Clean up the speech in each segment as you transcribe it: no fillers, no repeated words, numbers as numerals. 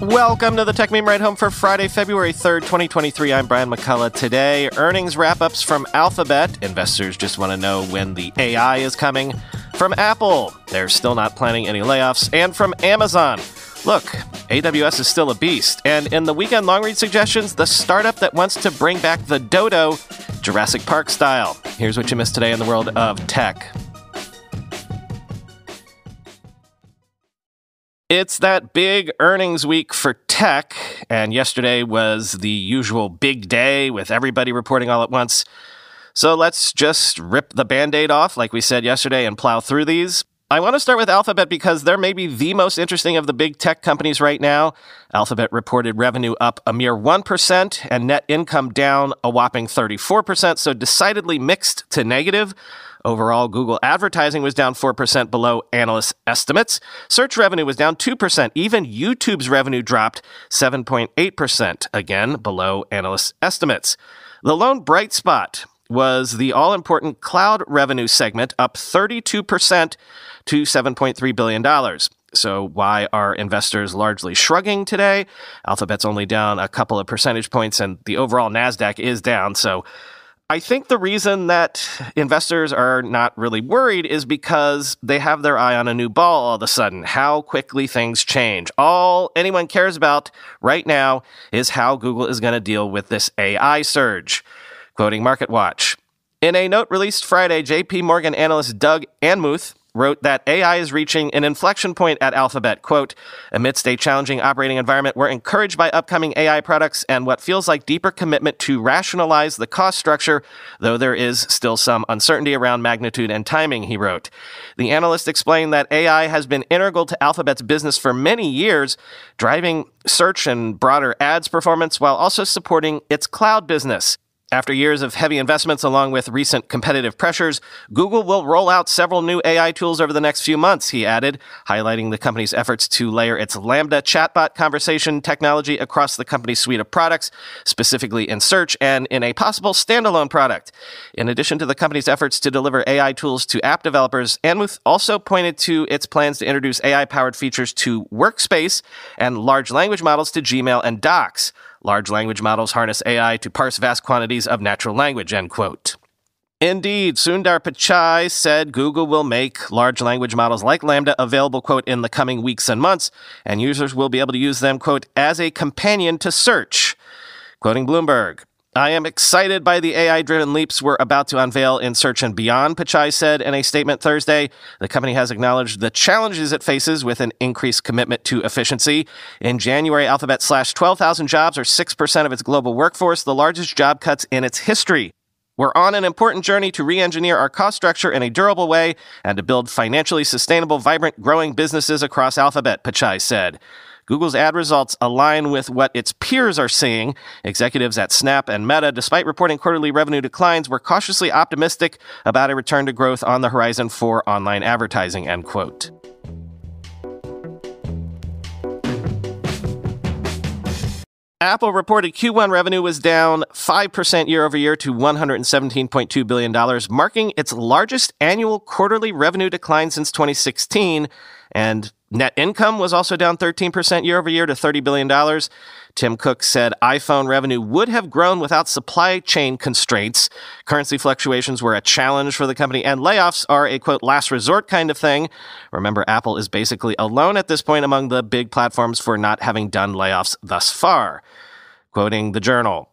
Welcome to the Techmeme Ride Home for Friday, February 3rd, 2023. I'm Brian McCullough. Today, earnings wrap-ups from Alphabet. Investors just want to know when the AI is coming. From Apple, they're still not planning any layoffs. And from Amazon, look, AWS is still a beast. And in the weekend long-read suggestions, the startup that wants to bring back the Dodo, Jurassic Park style. Here's what you missed today in the world of tech. It's that big earnings week for tech, and yesterday was the usual big day with everybody reporting all at once. So let's just rip the Band-Aid off, like we said yesterday, and plow through these. I want to start with Alphabet because they're maybe the most interesting of the big tech companies right now. Alphabet reported revenue up a mere 1% and net income down a whopping 34%, so decidedly mixed to negative. Overall, Google advertising was down 4% below analyst estimates. Search revenue was down 2%. Even YouTube's revenue dropped 7.8%, again below analyst estimates. The lone bright spot was the all-important cloud revenue segment, up 32% to $7.3 billion. So why are investors largely shrugging today? Alphabet's only down a couple of percentage points, and the overall NASDAQ is down, so I think the reason that investors are not really worried is because they have their eye on a new ball all of a sudden, how quickly things change. All anyone cares about right now is how Google is going to deal with this AI surge. Quoting MarketWatch, in a note released Friday, J.P. Morgan analyst Doug Anmuth wrote that AI is reaching an inflection point at Alphabet. Quote, amidst a challenging operating environment, we're encouraged by upcoming AI products and what feels like deeper commitment to rationalize the cost structure, though there is still some uncertainty around magnitude and timing, he wrote. The analyst explained that AI has been integral to Alphabet's business for many years, driving search and broader ads performance while also supporting its cloud business. After years of heavy investments along with recent competitive pressures, Google will roll out several new AI tools over the next few months, he added, highlighting the company's efforts to layer its Lambda chatbot conversation technology across the company's suite of products, specifically in search and in a possible standalone product. In addition to the company's efforts to deliver AI tools to app developers, Anmuth also pointed to its plans to introduce AI-powered features to Workspace and large language models to Gmail and Docs. Large language models harness AI to parse vast quantities of natural language, end quote. Indeed, Sundar Pichai said Google will make large language models like Lambda available, quote, in the coming weeks and months, and users will be able to use them, quote, as a companion to search. Quoting Bloomberg, I am excited by the AI-driven leaps we're about to unveil in search and beyond, Pichai said in a statement Thursday. The company has acknowledged the challenges it faces with an increased commitment to efficiency. In January, Alphabet slashed 12,000 jobs, or 6% of its global workforce, the largest job cuts in its history. We're on an important journey to re-engineer our cost structure in a durable way and to build financially sustainable, vibrant, growing businesses across Alphabet, Pichai said. Google's ad results align with what its peers are seeing. Executives at Snap and Meta, despite reporting quarterly revenue declines, were cautiously optimistic about a return to growth on the horizon for online advertising, end quote. Apple reported Q1 revenue was down 5% year over year to $117.2 billion, marking its largest annual quarterly revenue decline since 2016, and net income was also down 13% year over year to $30 billion. Tim Cook said iPhone revenue would have grown without supply chain constraints. Currency fluctuations were a challenge for the company, and layoffs are a, quote, last resort kind of thing. Remember, Apple is basically alone at this point among the big platforms for not having done layoffs thus far. Quoting the Journal,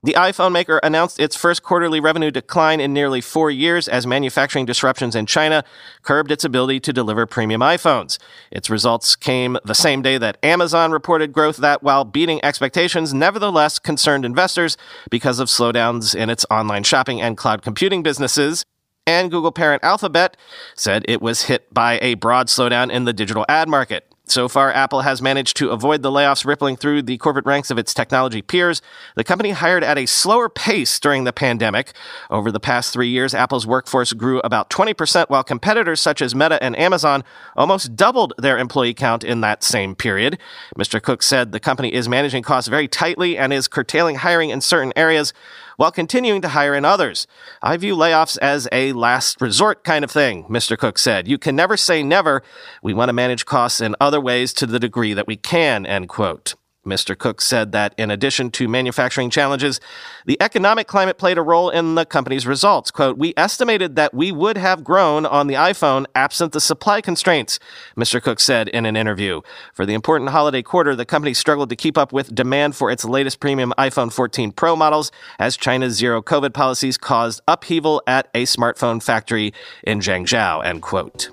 the iPhone maker announced its first quarterly revenue decline in nearly 4 years as manufacturing disruptions in China curbed its ability to deliver premium iPhones. Its results came the same day that Amazon reported growth that, while beating expectations, nevertheless concerned investors because of slowdowns in its online shopping and cloud computing businesses. And Google parent Alphabet said it was hit by a broad slowdown in the digital ad market. So far, Apple has managed to avoid the layoffs rippling through the corporate ranks of its technology peers. The company hired at a slower pace during the pandemic. Over the past 3 years, Apple's workforce grew about 20%, while competitors such as Meta and Amazon almost doubled their employee count in that same period. Mr. Cook said the company is managing costs very tightly and is curtailing hiring in certain areas. while continuing to hire in others. I view layoffs as a last resort kind of thing, Mr. Cook said. You can never say never. We want to manage costs in other ways to the degree that we can, end quote. Mr. Cook said that in addition to manufacturing challenges, the economic climate played a role in the company's results. Quote, we estimated that we would have grown on the iPhone absent the supply constraints, Mr. Cook said in an interview. For the important holiday quarter, the company struggled to keep up with demand for its latest premium iPhone 14 Pro models as China's zero COVID policies caused upheaval at a smartphone factory in Zhengzhou, end quote.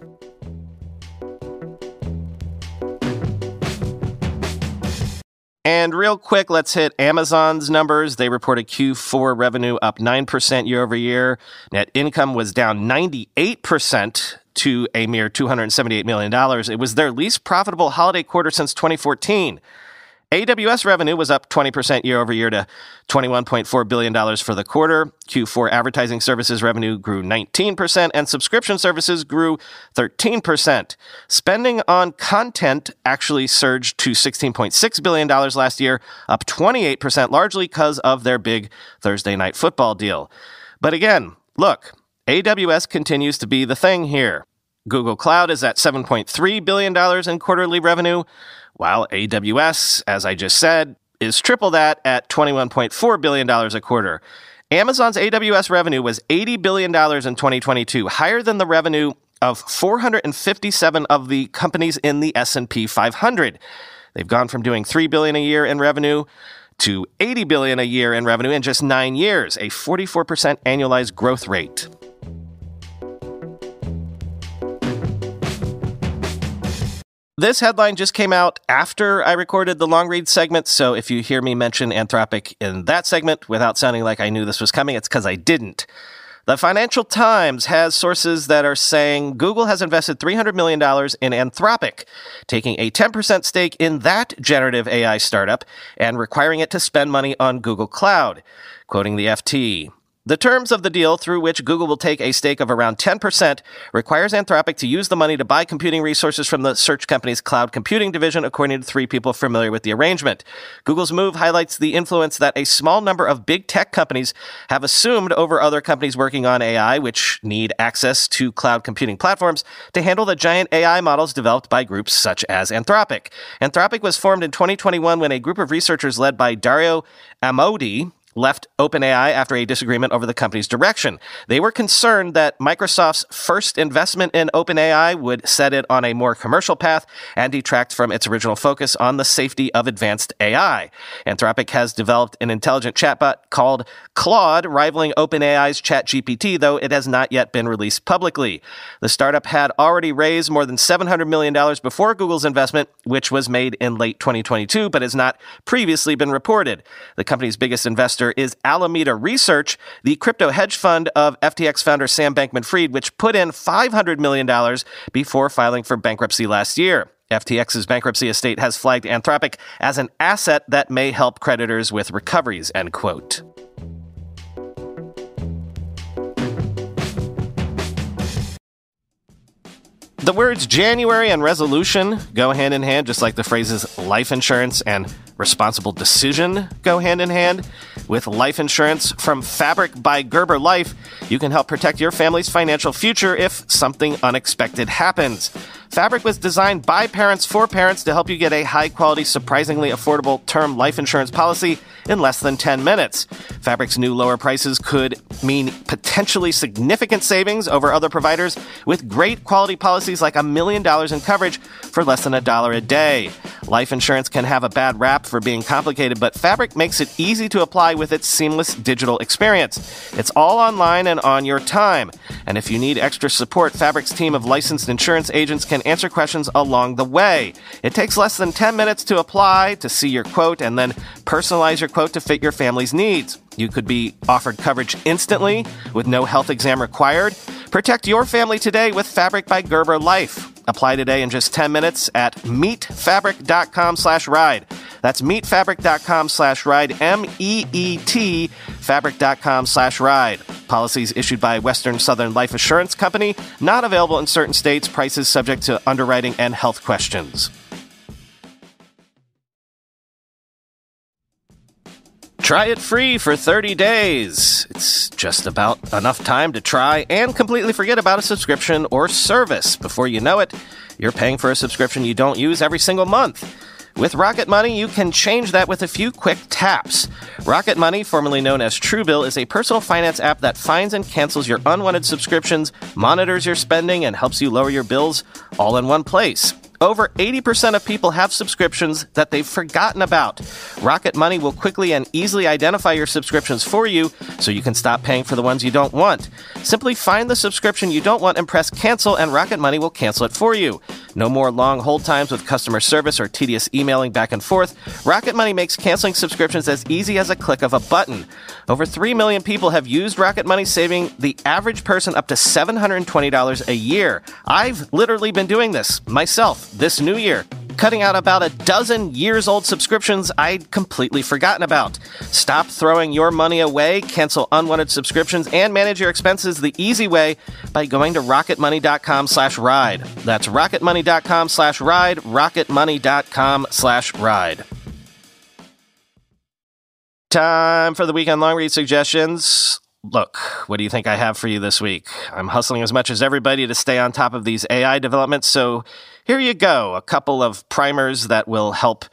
And real quick, let's hit Amazon's numbers. They reported Q4 revenue up 9% year over year. Net income was down 98% to a mere $278 million. It was their least profitable holiday quarter since 2014. AWS revenue was up 20% year over year to $21.4 billion for the quarter. Q4 advertising services revenue grew 19%, and subscription services grew 13%. Spending on content actually surged to $16.6 billion last year, up 28%, largely because of their big Thursday night football deal. But again, look, AWS continues to be the thing here. Google Cloud is at $7.3 billion in quarterly revenue, while AWS, as I just said, is triple that at $21.4 billion a quarter. Amazon's AWS revenue was $80 billion in 2022, higher than the revenue of 457 of the companies in the S&P 500. They've gone from doing $3 billion a year in revenue to $80 billion a year in revenue in just 9 years, a 44% annualized growth rate. This headline just came out after I recorded the Longreads segment, so if you hear me mention Anthropic in that segment without sounding like I knew this was coming, it's because I didn't. The Financial Times has sources that are saying Google has invested $300 million in Anthropic, taking a 10% stake in that generative AI startup and requiring it to spend money on Google Cloud. Quoting the FT, the terms of the deal, through which Google will take a stake of around 10%, requires Anthropic to use the money to buy computing resources from the search company's cloud computing division, according to 3 people familiar with the arrangement. Google's move highlights the influence that a small number of big tech companies have assumed over other companies working on AI, which need access to cloud computing platforms to handle the giant AI models developed by groups such as Anthropic. Anthropic was formed in 2021 when a group of researchers led by Dario Amodei left OpenAI after a disagreement over the company's direction. They were concerned that Microsoft's first investment in OpenAI would set it on a more commercial path and detract from its original focus on the safety of advanced AI. Anthropic has developed an intelligent chatbot called Claude, rivaling OpenAI's ChatGPT, though it has not yet been released publicly. The startup had already raised more than $700 million before Google's investment, which was made in late 2022, but has not previously been reported. The company's biggest investor is Alameda Research, the crypto hedge fund of FTX founder Sam Bankman-Fried, which put in $500 million before filing for bankruptcy last year. FTX's bankruptcy estate has flagged Anthropic as an asset that may help creditors with recoveries, end quote. The words January and resolution go hand in hand, just like the phrases life insurance and responsible decision go hand in hand. With life insurance from Fabric by Gerber Life, you can help protect your family's financial future if something unexpected happens. Fabric was designed by parents for parents to help you get a high-quality, surprisingly affordable term life insurance policy in less than 10 minutes. Fabric's new lower prices could mean potentially significant savings over other providers with great quality policies like $1 million in coverage for less than $1 a day. Life insurance can have a bad rap for being complicated, but Fabric makes it easy to apply with its seamless digital experience. It's all online and on your time. And if you need extra support, Fabric's team of licensed insurance agents can answer questions along the way. It takes less than 10 minutes to apply, to see your quote, and then personalize your quote to fit your family's needs. You could be offered coverage instantly with no health exam required. Protect your family today with Fabric by Gerber Life. Apply today in just 10 minutes at meetfabric.com/ride. That's meetfabric.com/ride, MEET, fabric.com/ride. Policies issued by Western Southern Life Assurance Company, not available in certain states, prices subject to underwriting and health questions. Try it free for 30 days. It's just about enough time to try and completely forget about a subscription or service. Before you know it, you're paying for a subscription you don't use every single month. With Rocket Money, you can change that with a few quick taps. Rocket Money, formerly known as Truebill, is a personal finance app that finds and cancels your unwanted subscriptions, monitors your spending, and helps you lower your bills all in one place. Over 80% of people have subscriptions that they've forgotten about. Rocket Money will quickly and easily identify your subscriptions for you so you can stop paying for the ones you don't want. Simply find the subscription you don't want and press cancel, and Rocket Money will cancel it for you. No more long hold times with customer service or tedious emailing back and forth. Rocket Money makes canceling subscriptions as easy as a click of a button. Over 3 million people have used Rocket Money, saving the average person up to $720 a year. I've literally been doing this myself this new year, cutting out about a dozen years-old subscriptions I'd completely forgotten about. Stop throwing your money away, cancel unwanted subscriptions, and manage your expenses the easy way by going to rocketmoney.com/ride. That's rocketmoney.com/ride, rocketmoney.com/ride. Time for the weekend long read suggestions. Look, what do you think I have for you this week? I'm hustling as much as everybody to stay on top of these AI developments, so here you go. A couple of primers that will help,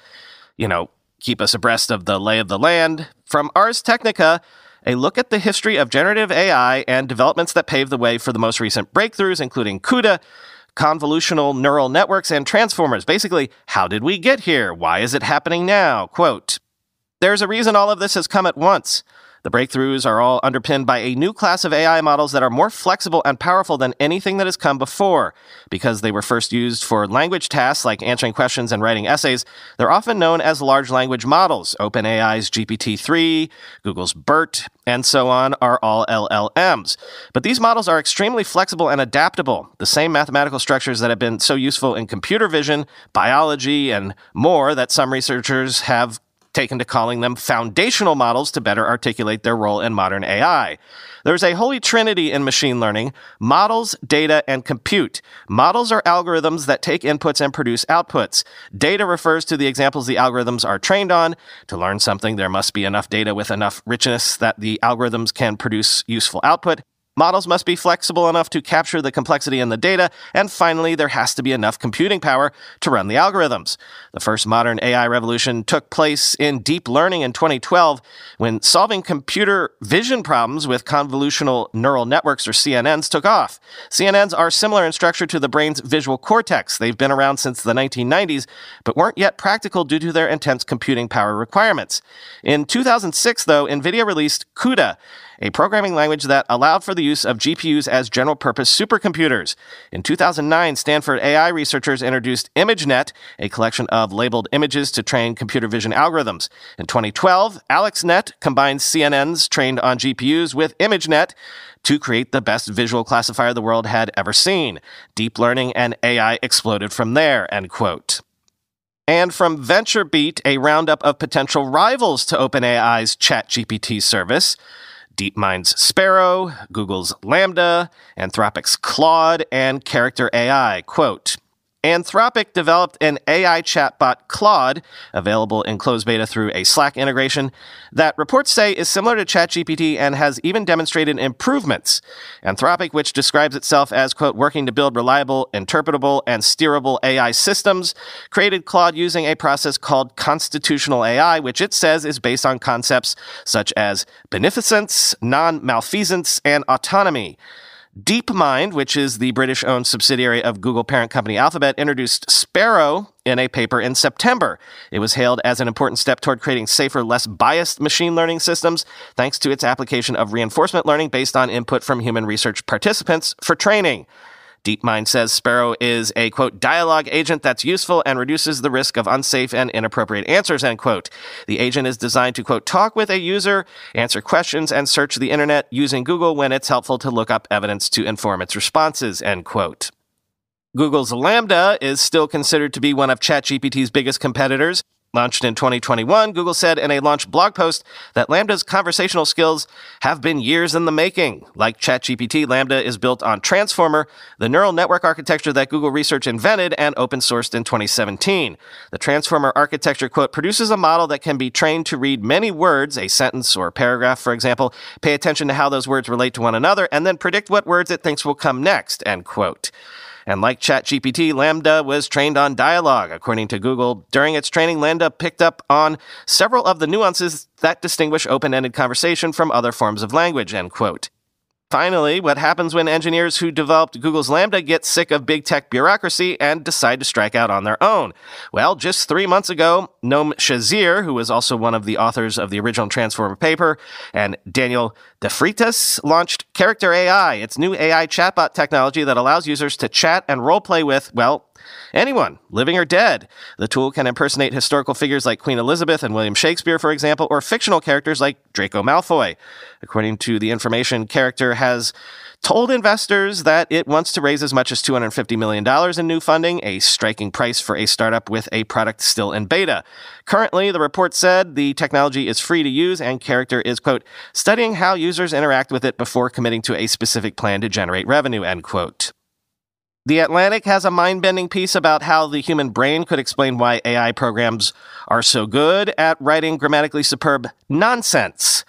keep us abreast of the lay of the land. From Ars Technica, a look at the history of generative AI and developments that paved the way for the most recent breakthroughs, including CUDA, convolutional neural networks, and transformers. Basically, how did we get here? Why is it happening now? Quote, "There's a reason all of this has come at once. The breakthroughs are all underpinned by a new class of AI models that are more flexible and powerful than anything that has come before. Because they were first used for language tasks like answering questions and writing essays, they're often known as large language models. OpenAI's GPT-3, Google's BERT, and so on are all LLMs. But these models are extremely flexible and adaptable. The same mathematical structures that have been so useful in computer vision, biology, and more that some researchers have taken to calling them foundational models to better articulate their role in modern AI. There's a holy trinity in machine learning: models, data, and compute. Models are algorithms that take inputs and produce outputs. Data refers to the examples the algorithms are trained on. To learn something, there must be enough data with enough richness that the algorithms can produce useful output. Models must be flexible enough to capture the complexity in the data, and finally, there has to be enough computing power to run the algorithms. The first modern AI revolution took place in deep learning in 2012, when solving computer vision problems with convolutional neural networks, or CNNs, took off. CNNs are similar in structure to the brain's visual cortex. They've been around since the 1990s, but weren't yet practical due to their intense computing power requirements. In 2006, though, NVIDIA released CUDA, a programming language that allowed for the use of GPUs as general-purpose supercomputers. In 2009, Stanford AI researchers introduced ImageNet, a collection of labeled images to train computer vision algorithms. In 2012, AlexNet combined CNNs trained on GPUs with ImageNet to create the best visual classifier the world had ever seen. Deep learning and AI exploded from there, end quote. And from VentureBeat, a roundup of potential rivals to OpenAI's ChatGPT service: DeepMind's Sparrow, Google's Lambda, Anthropic's Claude, and Character AI. Quote, Anthropic developed an AI chatbot, Claude, available in closed beta through a Slack integration, that reports say is similar to ChatGPT and has even demonstrated improvements. Anthropic, which describes itself as, quote, working to build reliable, interpretable, and steerable AI systems, created Claude using a process called constitutional AI, which it says is based on concepts such as beneficence, non-malfeasance, and autonomy. DeepMind, which is the British-owned subsidiary of Google parent company Alphabet, introduced Sparrow in a paper in September. It was hailed as an important step toward creating safer, less biased machine learning systems, thanks to its application of reinforcement learning based on input from human research participants for training. DeepMind says Sparrow is a, quote, dialogue agent that's useful and reduces the risk of unsafe and inappropriate answers, end quote. The agent is designed to, quote, talk with a user, answer questions, and search the internet using Google when it's helpful to look up evidence to inform its responses, end quote. Google's Lambda is still considered to be one of ChatGPT's biggest competitors. Launched in 2021, Google said in a launch blog post that Lambda's conversational skills have been years in the making. Like ChatGPT, Lambda is built on Transformer, the neural network architecture that Google Research invented and open-sourced in 2017. The Transformer architecture, quote, produces a model that can be trained to read many words, a sentence or a paragraph, for example, pay attention to how those words relate to one another, and then predict what words it thinks will come next, end quote. And like ChatGPT, Lambda was trained on dialogue. According to Google, during its training, Lambda picked up on several of the nuances that distinguish open-ended conversation from other forms of language, end quote. Finally, what happens when engineers who developed Google's Lambda get sick of big tech bureaucracy and decide to strike out on their own? Well, just 3 months ago, Noam Shazir, who was also one of the authors of the original Transformer paper, and Daniel DeFreitas launched Character AI, its new AI chatbot technology that allows users to chat and role-play with, well, anyone, living or dead. The tool can impersonate historical figures like Queen Elizabeth and William Shakespeare, for example, or fictional characters like Draco Malfoy. According to the information, Character has told investors that it wants to raise as much as $250 million in new funding, a striking price for a startup with a product still in beta. Currently, the report said the technology is free to use and Character is, quote, studying how users interact with it before committing to a specific plan to generate revenue, end quote. The Atlantic has a mind-bending piece about how the human brain could explain why AI programs are so good at writing grammatically superb nonsense.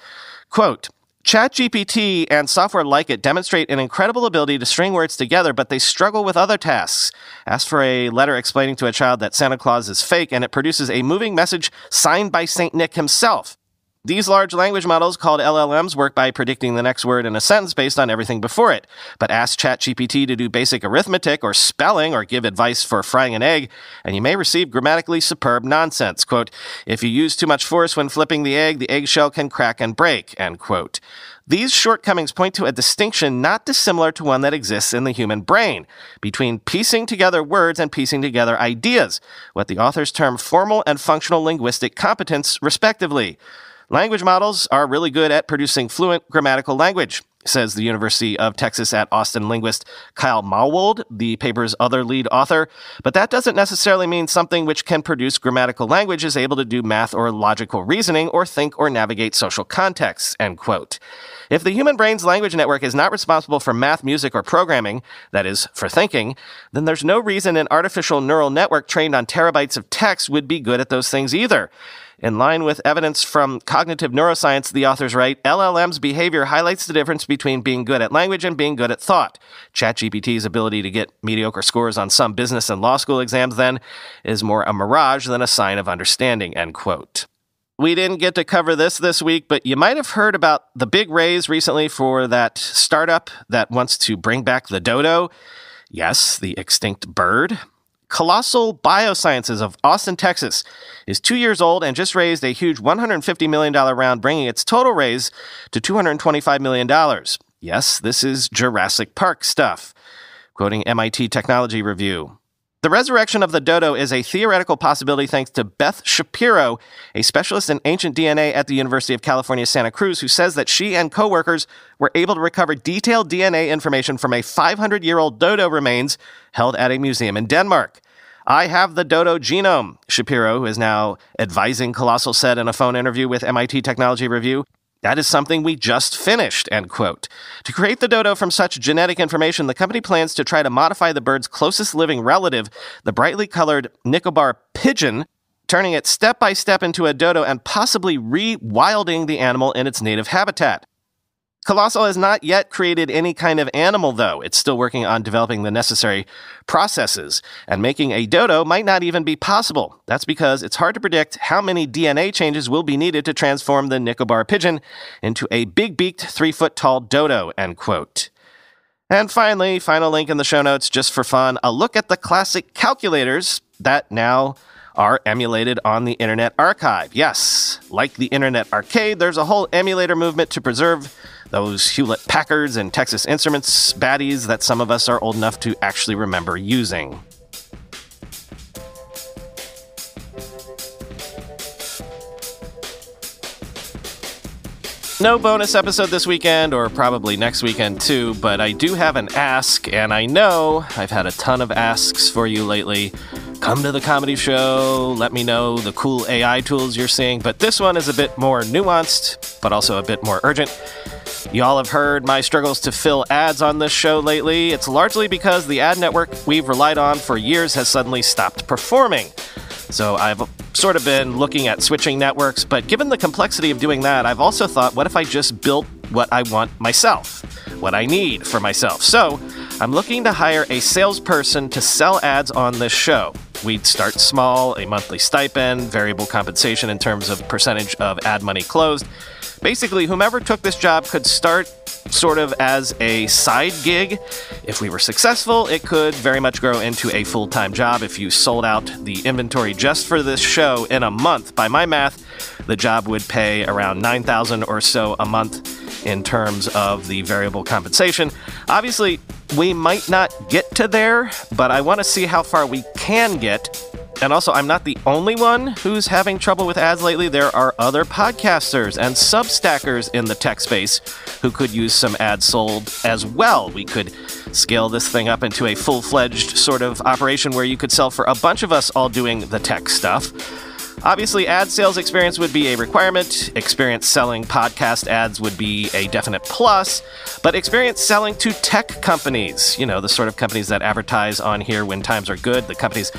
Quote, ChatGPT and software like it demonstrate an incredible ability to string words together, but they struggle with other tasks. Ask for a letter explaining to a child that Santa Claus is fake, and it produces a moving message signed by Saint Nick himself. These large language models, called LLMs, work by predicting the next word in a sentence based on everything before it. But ask ChatGPT to do basic arithmetic or spelling or give advice for frying an egg, and you may receive grammatically superb nonsense. Quote, if you use too much force when flipping the eggshell can crack and break, end quote. These shortcomings point to a distinction not dissimilar to one that exists in the human brain, between piecing together words and piecing together ideas, what the authors term formal and functional linguistic competence, respectively. Language models are really good at producing fluent grammatical language, says the University of Texas at Austin linguist Kyle Malwold, the paper's other lead author. But that doesn't necessarily mean something which can produce grammatical language is able to do math or logical reasoning or think or navigate social contexts, end quote. If the human brain's language network is not responsible for math, music, or programming, that is, for thinking, then there's no reason an artificial neural network trained on terabytes of text would be good at those things either. In line with evidence from cognitive neuroscience, the authors write, LLM's behavior highlights the difference between being good at language and being good at thought. ChatGPT's ability to get mediocre scores on some business and law school exams, then, is more a mirage than a sign of understanding, end quote. We didn't get to cover this week, but you might have heard about the big raise recently for that startup that wants to bring back the Dodo. Yes, the extinct bird. Colossal Biosciences of Austin, Texas, is 2 years old and just raised a huge $150 million round, bringing its total raise to $225 million. Yes, this is Jurassic Park stuff. Quoting MIT Technology Review. The resurrection of the Dodo is a theoretical possibility thanks to Beth Shapiro, a specialist in ancient DNA at the University of California, Santa Cruz, who says that she and coworkers were able to recover detailed DNA information from a 500-year-old dodo remains held at a museum in Denmark. I have the dodo genome, Shapiro, who is now advising Colossal, said in a phone interview with MIT Technology Review. That is something we just finished, end quote. To create the dodo from such genetic information, the company plans to try to modify the bird's closest living relative, the brightly colored Nicobar pigeon, turning it step by step into a dodo and possibly rewilding the animal in its native habitat. Colossal has not yet created any kind of animal, though. It's still working on developing the necessary processes, and making a dodo might not even be possible. That's because it's hard to predict how many DNA changes will be needed to transform the Nicobar pigeon into a big-beaked, 3-foot-tall dodo, end quote. And finally, final link in the show notes, just for fun, a look at the classic calculators that now are emulated on the Internet Archive. Yes, like the Internet Arcade, there's a whole emulator movement to preserve those Hewlett-Packards and Texas Instruments baddies that some of us are old enough to actually remember using. No bonus episode this weekend, or probably next weekend too, but I do have an ask, and I know I've had a ton of asks for you lately. come to the comedy show, let me know the cool AI tools you're seeing. But this one is a bit more nuanced, but also a bit more urgent. Y'all have heard my struggles to fill ads on this show lately. It's largely because the ad network we've relied on for years has suddenly stopped performing. So I've sort of been looking at switching networks, but given the complexity of doing that, I've also thought, what if I just built what I want myself, what I need for myself? So I'm looking to hire a salesperson to sell ads on this show. We'd start small, a monthly stipend, variable compensation in terms of percentage of ad money closed. Basically, whomever took this job could start sort of as a side gig. If we were successful, it could very much grow into a full-time job. If you sold out the inventory just for this show in a month, by my math, the job would pay around $9,000 or so a month in terms of the variable compensation. Obviously, we might not get to there, but I want to see how far we can get. And also, I'm not the only one who's having trouble with ads lately. There are other podcasters and Substackers in the tech space who could use some ads sold as well. We could scale this thing up into a full-fledged sort of operation where you could sell for a bunch of us all doing the tech stuff. Obviously, ad sales experience would be a requirement. Experience selling podcast ads would be a definite plus. But experience selling to tech companies, the sort of companies that advertise on here when times are good, the companies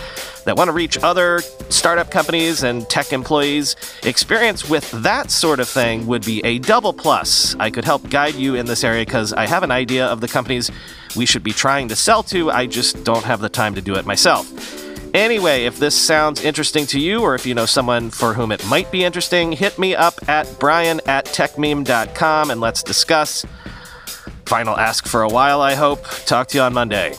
that want to reach other startup companies and tech employees, experience with that sort of thing would be a double plus. I could help guide you in this area because I have an idea of the companies we should be trying to sell to. I just don't have the time to do it myself. Anyway, if this sounds interesting to you, or if you know someone for whom it might be interesting, hit me up at brian@techmeme.com and let's discuss. Final ask for a while, I hope. Talk to you on Monday.